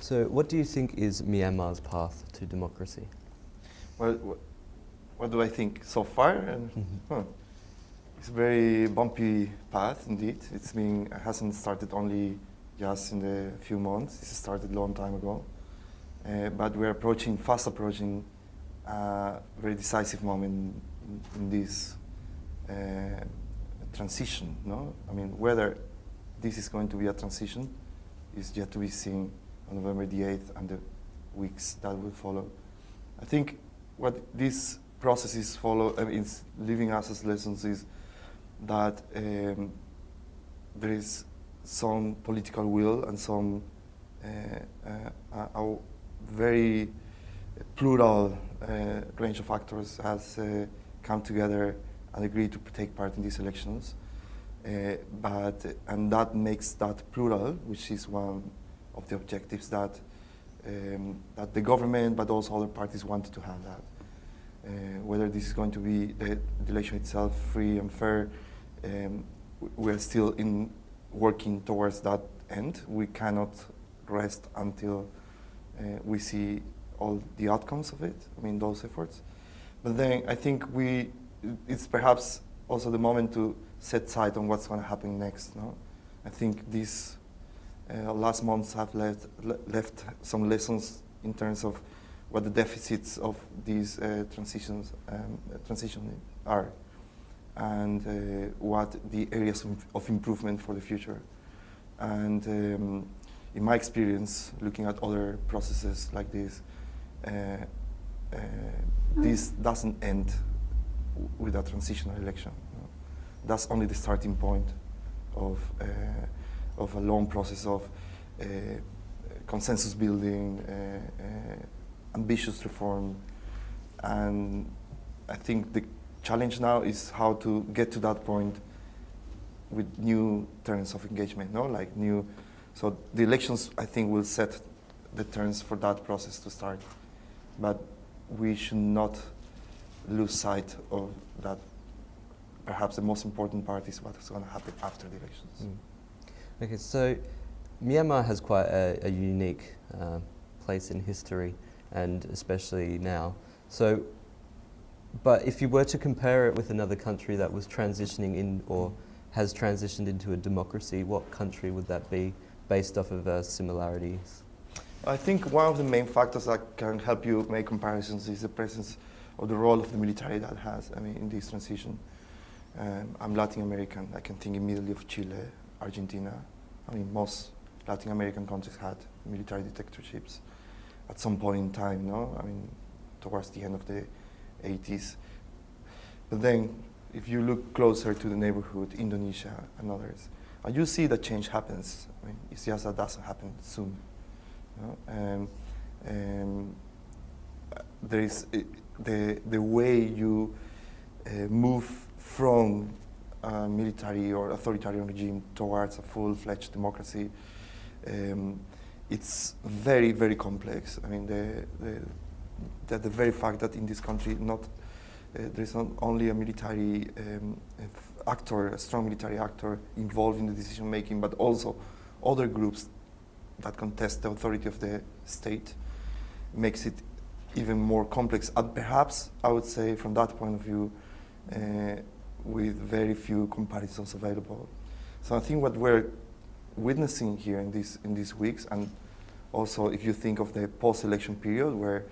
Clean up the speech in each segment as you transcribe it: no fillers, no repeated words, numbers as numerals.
So what do you think is Myanmar's path to democracy? Well, what do I think so far? It's a very bumpy path indeed. It hasn't started only just in the few months. It started a long time ago. But we're fast approaching a very decisive moment in this transition. No, I mean, whether this is going to be a transition is yet to be seen on November the 8th and the weeks that will follow. I think what these processes is leaving us as lessons is that there is some political will and some a very plural range of actors has come together and agreed to take part in these elections. And that makes that plural, which is one of the objectives that the government, but also other parties wanted to have that. Whether this is going to be the election itself free and fair, we're still working towards that end. We cannot rest until we see all the outcomes of it, I mean, those efforts. But then I think it's perhaps also the moment to set sight on what's going to happen next. No? I think these last months have left some lessons in terms of what the deficits of these transitions are, and what the areas of improvement for the future. And in my experience, looking at other processes like this doesn't end with a transitional election. No? That's only the starting point of a long process of consensus building, ambitious reform, and I think the challenge now is how to get to that point with new terms of engagement. No, so the elections I think will set the terms for that process to start, but we should not lose sight of that. Perhaps the most important part is what's going to happen after the elections. Okay, so Myanmar has quite a unique place in history, and especially now. So, but if you were to compare it with another country that was transitioning in or has transitioned into a democracy, what country would that be based off of similarities? I think one of the main factors that can help you make comparisons is the presence or the role of the military that has, in this transition. I'm Latin American. I can think immediately of Chile, Argentina. Most Latin American countries had military dictatorships at some point in time, no? Towards the end of the 80s. But then, if you look closer to the neighborhood, Indonesia and others, and you see that change happens. It's just that doesn't happen soon. No? There is the way you move from a military or authoritarian regime towards a full-fledged democracy. It's very, very complex. The very fact that in this country there is not only a military actor, a strong military actor involved in the decision making, but also other groups that contest the authority of the state, makes it even more complex. And perhaps I would say, from that point of view, with very few comparisons available. So I think what we're witnessing here in these weeks, and also if you think of the post-election period where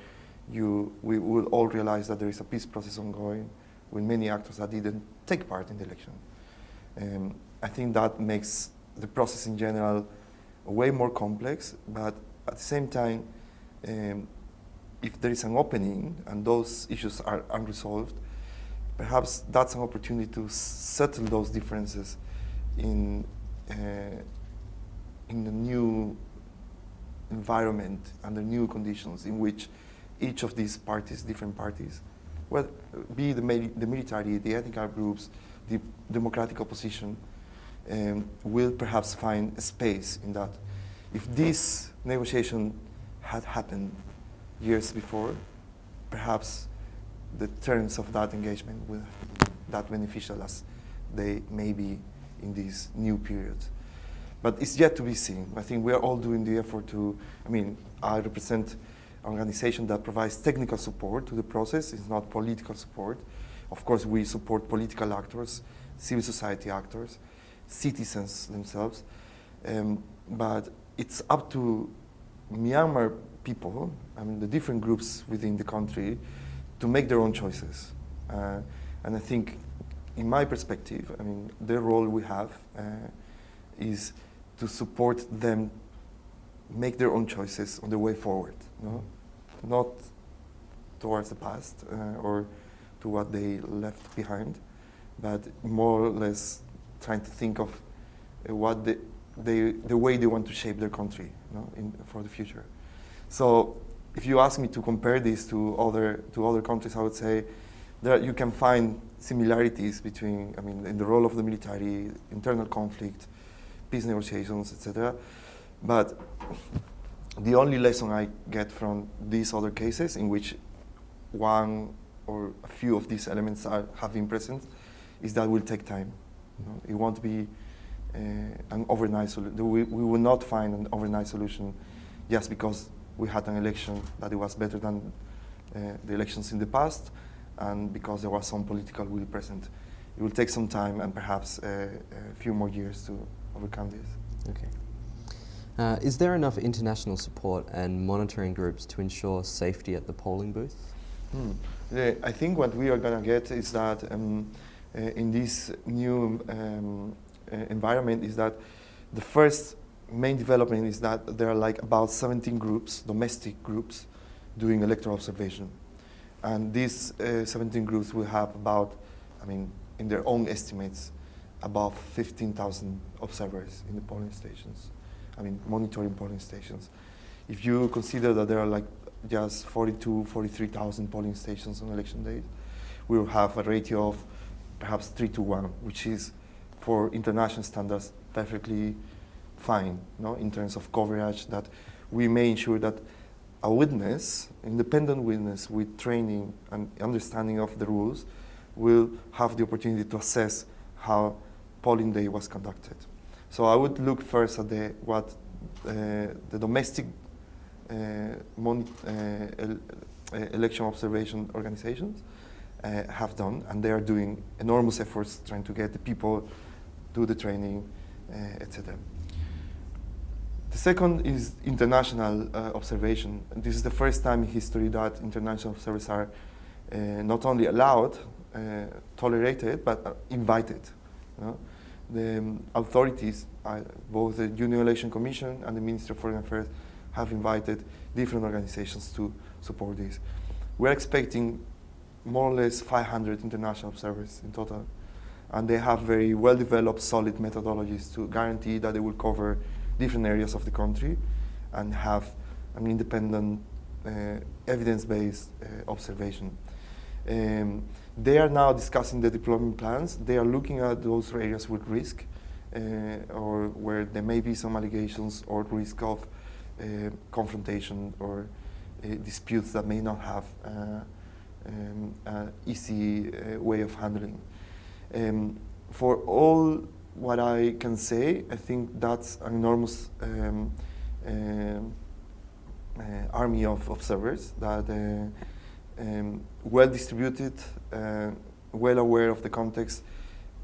we will all realize that there is a peace process ongoing with many actors that didn't take part in the election. I think that makes the process in general way more complex, but at the same time, if there is an opening and those issues are unresolved, perhaps that's an opportunity to settle those differences in a new environment, under new conditions in which each of these parties, different parties, be the military, the ethnic groups, the democratic opposition, will perhaps find a space in that. If this negotiation had happened years before, perhaps the terms of that engagement will be that beneficial as they may be in this new period. But it's yet to be seen. I think we are all doing the effort to, I represent an organization that provides technical support to the process. It's not political support. Of course, we support political actors, civil society actors, citizens themselves. But it's up to Myanmar people, the different groups within the country, to make their own choices. And I think, in my perspective, the role we have is to support them make their own choices on the way forward, not towards the past or to what they left behind, but more or less trying to think of what the way they want to shape their country for the future. So if you ask me to compare this to other countries, I would say that you can find similarities between, in the role of the military, internal conflict, peace negotiations, etc. But the only lesson I get from these other cases in which one or a few of these elements have been present is that it will take time. It won't be an overnight solution. We will not find an overnight solution just because we had an election that it was better than the elections in the past, and because there was some political will present. It will take some time and perhaps a few more years to overcome this. Okay. Is there enough international support and monitoring groups to ensure safety at the polling booth? I think what we are going to get is that in this new environment is that the first main development is that there are about 17 groups, domestic groups, doing electoral observation. And these 17 groups will have about, in their own estimates, above 15,000 observers in the polling stations, monitoring polling stations. If you consider that there are just 43,000 polling stations on election day, we will have a ratio of perhaps 3-1, which is, for international standards, perfectly fine, in terms of coverage, that we may ensure that a witness, independent witness with training and understanding of the rules, will have the opportunity to assess how polling day was conducted. So I would look first at what the domestic election observation organizations have done, and they are doing enormous efforts trying to get the people, do the training, etc. The second is international observation. And this is the first time in history that international observers are not only allowed, tolerated, but invited. The authorities, both the Union Election Commission and the Ministry of Foreign Affairs, have invited different organizations to support this. We're expecting more or less 500 international observers in total, and they have very well-developed, solid methodologies to guarantee that they will cover different areas of the country and have an independent, evidence-based observation. They are now discussing the deployment plans. They are looking at those areas with risk or where there may be some allegations or risk of confrontation or disputes that may not have an easy way of handling. For all what I can say, I think that's an enormous army of observers that well distributed, well aware of the context,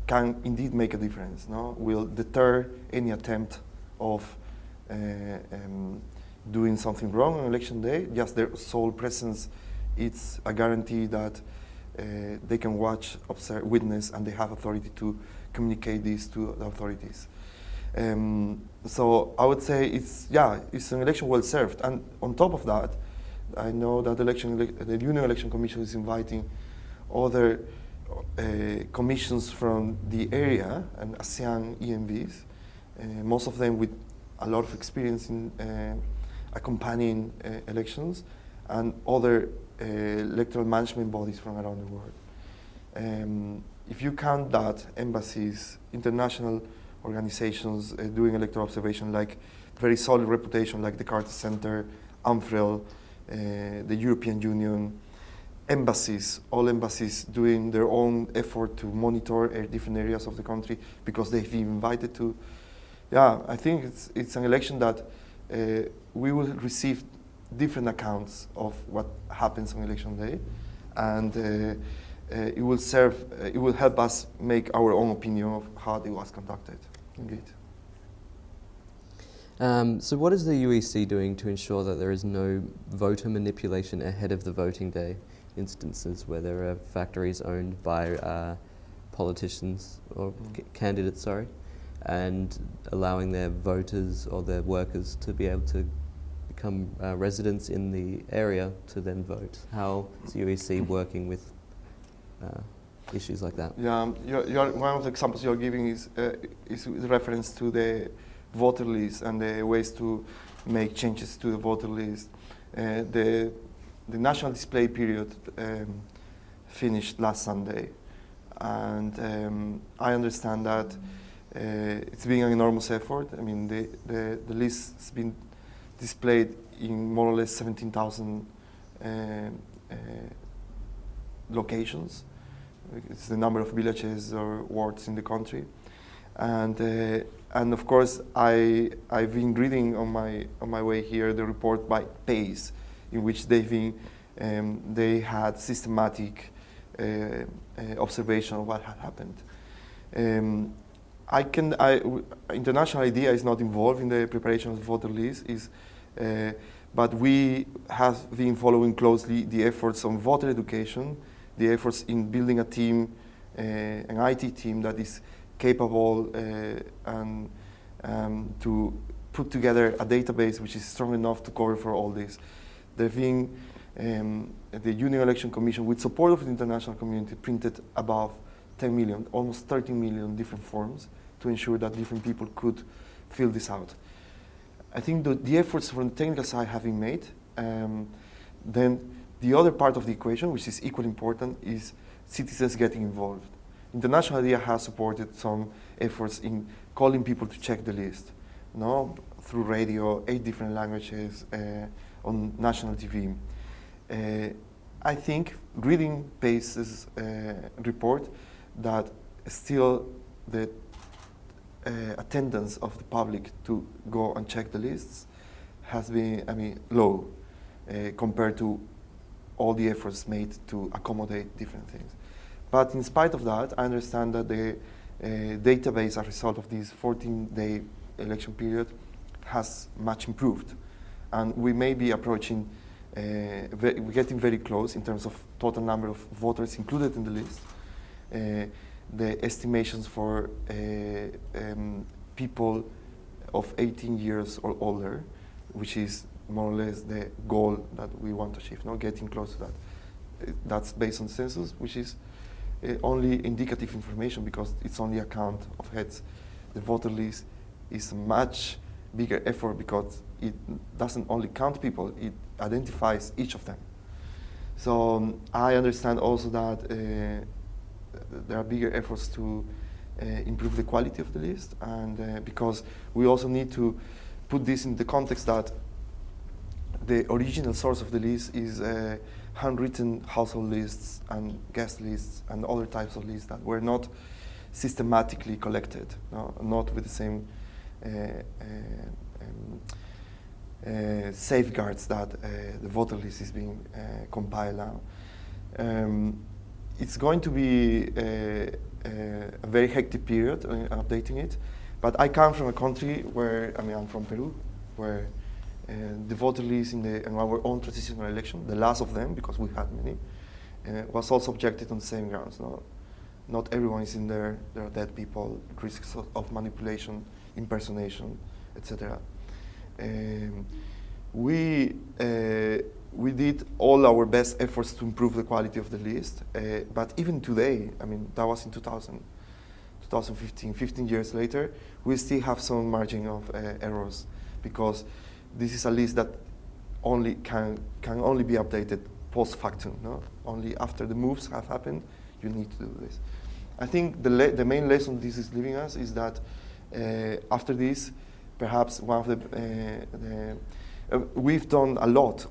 can indeed make a difference. Will deter any attempt of doing something wrong on election day. Just their sole presence, it's a guarantee that they can watch, observe, witness, and they have authority to communicate this to the authorities. So I would say it's an election well served. And on top of that, I know that the Union Election Commission is inviting other commissions from the area and ASEAN EMVs, most of them with a lot of experience in accompanying elections, and other electoral management bodies from around the world. If you count that, embassies, international organizations doing electoral observation, like very solid reputation, like the Carter Center, UNFREL, the European Union, embassies, all embassies doing their own effort to monitor different areas of the country because they've been invited to. Yeah, I think it's an election that we will receive different accounts of what happens on election day, and it will serve. It will help us make our own opinion of how it was conducted. Indeed. So what is the UEC doing to ensure that there is no voter manipulation ahead of the voting day? Instances where there are factories owned by politicians or candidates, sorry, and allowing their voters or their workers to be able to become residents in the area to then vote. How is the UEC working with issues like that? Yeah, one of the examples you're giving is with reference to the voter list and the ways to make changes to the voter list. The national display period finished last Sunday, and I understand that it's been an enormous effort. I mean, the list has been displayed in more or less 17,000 locations. It's the number of villages or wards in the country, and of course I've been reading on my way here the report by PACE, in which they had systematic observation of what had happened. International IDEA is not involved in the preparation of the voter list, but we have been following closely the efforts on voter education, the efforts in building a team, an IT team that is capable and to put together a database which is strong enough to cover for all this. There have been the Union Election Commission, with support of the international community, printed above 10 million, almost 13 million different forms to ensure that different people could fill this out. I think the efforts from the technical side have been made. Then the other part of the equation, which is equally important, is citizens getting involved. International IDEA has supported some efforts in calling people to check the list, through radio, 8 different languages, on national TV. I think, reading PACE's report, that still the attendance of the public to go and check the lists has been, low compared to all the efforts made to accommodate different things. But in spite of that, I understand that the database, as a result of this 14-day election period, has much improved. And we may be approaching, we're getting very close in terms of total number of voters included in the list. The estimations for people of 18 years or older, which is more or less the goal that we want to achieve, getting close to that. That's based on census, which is only indicative information because it's only a count of heads. The voter list is a much bigger effort because it doesn't only count people, it identifies each of them. So I understand also that there are bigger efforts to improve the quality of the list, and because we also need to put this in the context that the original source of the list is handwritten household lists and guest lists and other types of lists that were not systematically collected, not with the same safeguards that the voter list is being compiled now. It's going to be a very hectic period updating it, but I come from a country where, I'm from Peru, where the voter list in our own transitional election, the last of them, because we had many, was also objected on the same grounds. Not everyone is in there. There are dead people, risks of manipulation, impersonation, etc. We did all our best efforts to improve the quality of the list, but even today, that was in 2015, 15 years later, we still have some margin of errors because this is a list that only can only be updated post factum. Only after the moves have happened, you need to do this. I think the main lesson this is leaving us is that after this, perhaps one of the we've done a lot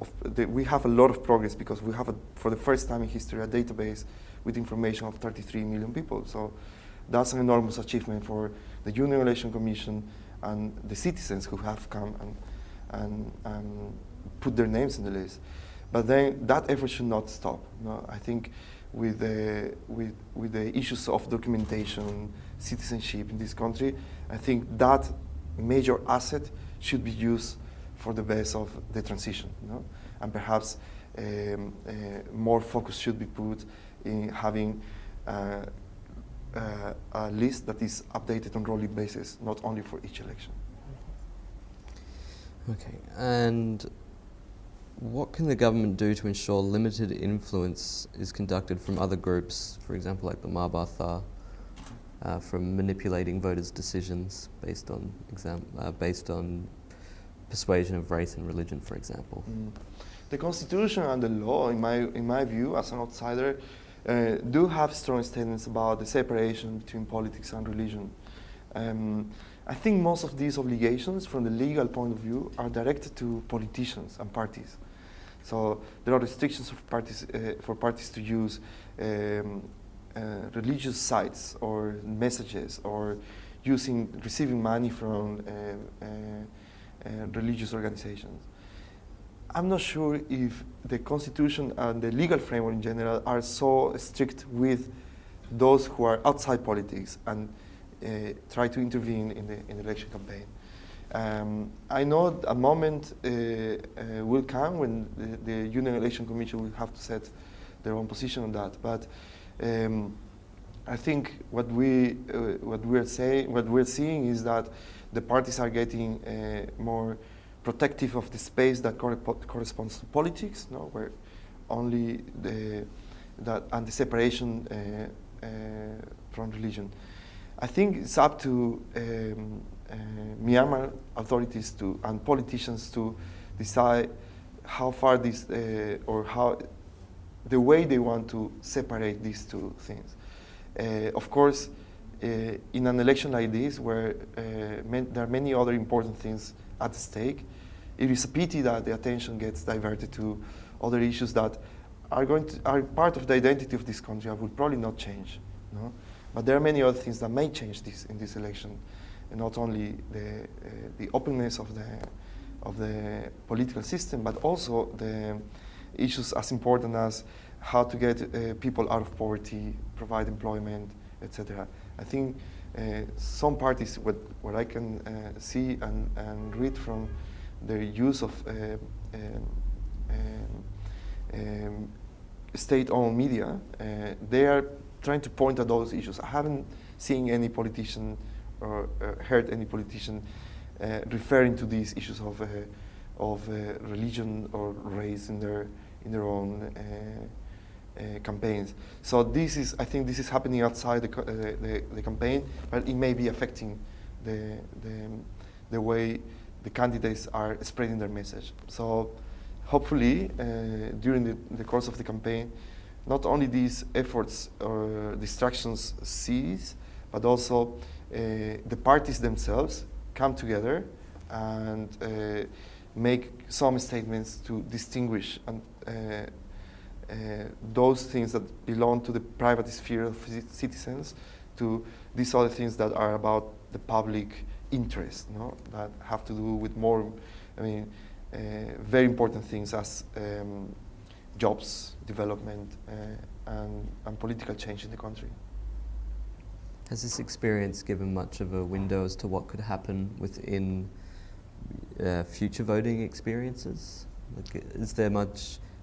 we have a lot of progress because we have for the first time in history a database with information of 33 million people. So that's an enormous achievement for the Union Election Commission and the citizens who have come and put their names in the list. But then that effort should not stop. No? I think with the issues of documentation, citizenship in this country, I think that major asset should be used for the best of the transition. No? And perhaps more focus should be put in having a list that is updated on a rolling basis, not only for each election. Okay, and what can the government do to ensure limited influence is conducted from other groups, for example, like the Mabata, from manipulating voters' decisions based on persuasion of race and religion, for example? The Constitution and the law, in my view, as an outsider, do have strong statements about the separation between politics and religion. I think most of these obligations, from the legal point of view, are directed to politicians and parties. So there are restrictions for parties to use religious sites or messages, or receiving money from religious organizations. I'm not sure if the Constitution and the legal framework in general are so strict with those who are outside politics and try to intervene in the election campaign. I know a moment will come when the Union Election Commission will have to set their own position on that. But I think what we're seeing is that the parties are getting more protective of the space that corresponds to politics, no? Where only the separation from religion. I think it's up to Myanmar authorities and politicians to decide how far this or how the way they want to separate these two things. Of course, in an election like this, where there are many other important things at stake, it is a pity that the attention gets diverted to other issues that are part of the identity of this country and will probably not change. No? But there are many other things that may change in this election, and not only the openness of the political system, but also the issues as important as how to get people out of poverty, provide employment, etc. I think some parties, what I can see and read from their use of state-owned media, they are trying to point at those issues. I haven't seen any politician or heard any politician referring to these issues of religion or race in their own campaigns. So I think this is happening outside the campaign, but it may be affecting the way the candidates are spreading their message. So hopefully, during the course of the campaign, not only these efforts or distractions cease, but also the parties themselves come together and make some statements to distinguish those things that belong to the private sphere of citizens to these other things that are about the public interest, no? That have to do with more, very important things as jobs, development, and political change in the country. Has this experience given much of a window as to what could happen within future voting experiences?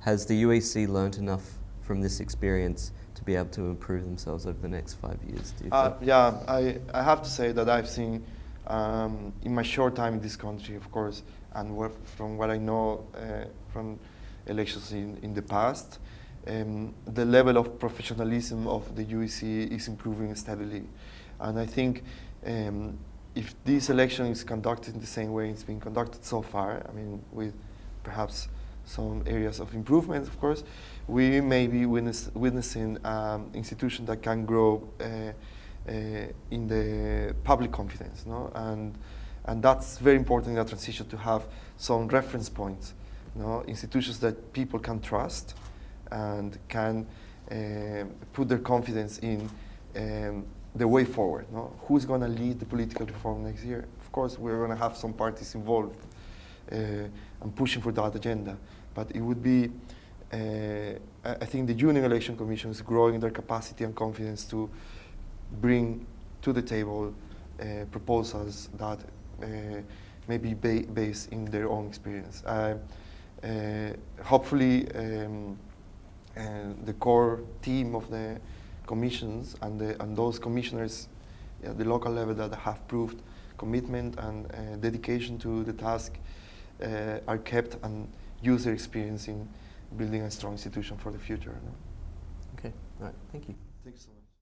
Has the UEC learned enough from this experience to be able to improve themselves over the next 5 years, do you think? Yeah, I have to say that I've seen, in my short time in this country, of course, and from what I know from elections in the past, the level of professionalism of the UEC is improving steadily. And I think if this election is conducted in the same way it's been conducted so far, with perhaps some areas of improvement, of course, we may be witnessing an institution that can grow in the public confidence, no? And that's very important in that transition, to have some reference points, no? Institutions that people can trust and can put their confidence in the way forward. No? Who's going to lead the political reform next year? Of course, we're going to have some parties involved and pushing for that agenda. But it would be, I think the Union Election Commission is growing their capacity and confidence to bring to the table proposals that may be based in their own experience. Hopefully, the core team of the commissions and those commissioners at the local level that have proved commitment and dedication to the task are kept and use their experience in building a strong institution for the future. No? Okay, all right, thank you. Thank you so much.